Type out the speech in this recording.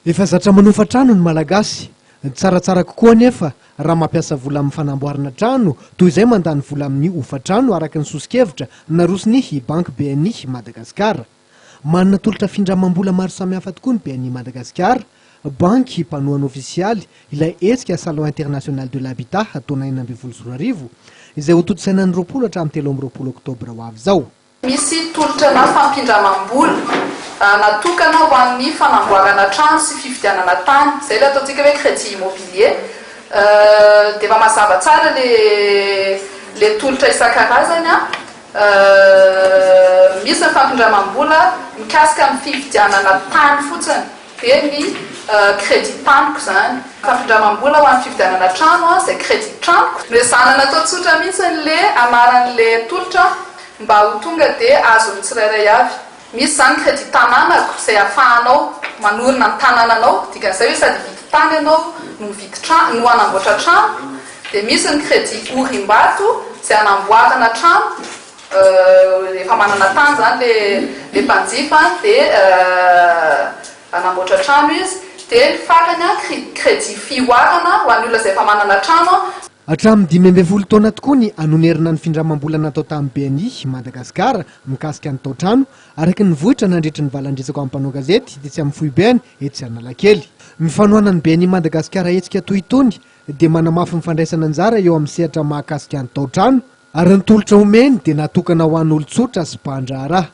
Efa zatra manofa trano ny malagasy. Tsaratsara kokoa nefa raha mampiasa vola amin'ny fanamboarana trano toy izay mandany vola amin'ny hofa-trano araka ny sosikevitra narosiny banque BNI Madagasikara. Manana tolotra findramam-bola maro samihafa tokoa ny BNI Madagasikara, banky mpanohana ofisialy ilay hetsika Salon International de l'Habitat taona 2024 izay ho totosaina ny 20 hatramin'ny 13 oktobra ho avy zao. Misy tolotra na fampindramam-bola natokana ho an'ny fanamboarana trano sy fividianana tany, izay ilay ataontsika hoe crédit immobilier. Dia efa mazava tsara le tolotra isan-karazany misy ny fampindramam-bola mikasika amin'ny fividianana tany fotsiny, dia ny crédit tampoka zany. Fampindramam-bola ho an'ny fividianana trano izay crédit tampoka. Rezana natao tsotra mihitsy le anaran'le tolotra mba ho tonga dia azon'ny tsirairay avy. Misy zany crédit tanànako izay ahafahanao manorina ny tanànanao, dikan'izay hoe sady vidy tany ianao no mividy trano, no hanamboatra trano. Dia misy ny crédit orim-bato izay hanamboarana trano, efa manana tany zany le mpanjifa dia hanamboatra trano izy. Dia ny farany crédit fioarana ho an'ny olona izay efa manana trano. Hatramin'ny 12 taona tokoa ny anonerina ny findramam-bola natao tamin'ny BNI Madagasikara mikasika ny tao-trano araka ny vohitra nandritra ny valandresako amin'ny mpanao gazety dia tsy amin'ny foibeny etsy Analakely. Ny fanohana ny BNI Madagasikara hetsika toy itony dia manamafy ny fandraisana anjara eo amin'ny sehatra mahakasika ny tao-trano ary ny tolotra omeny dia natokana ho an'olon-tsotra sy mpandraharaha.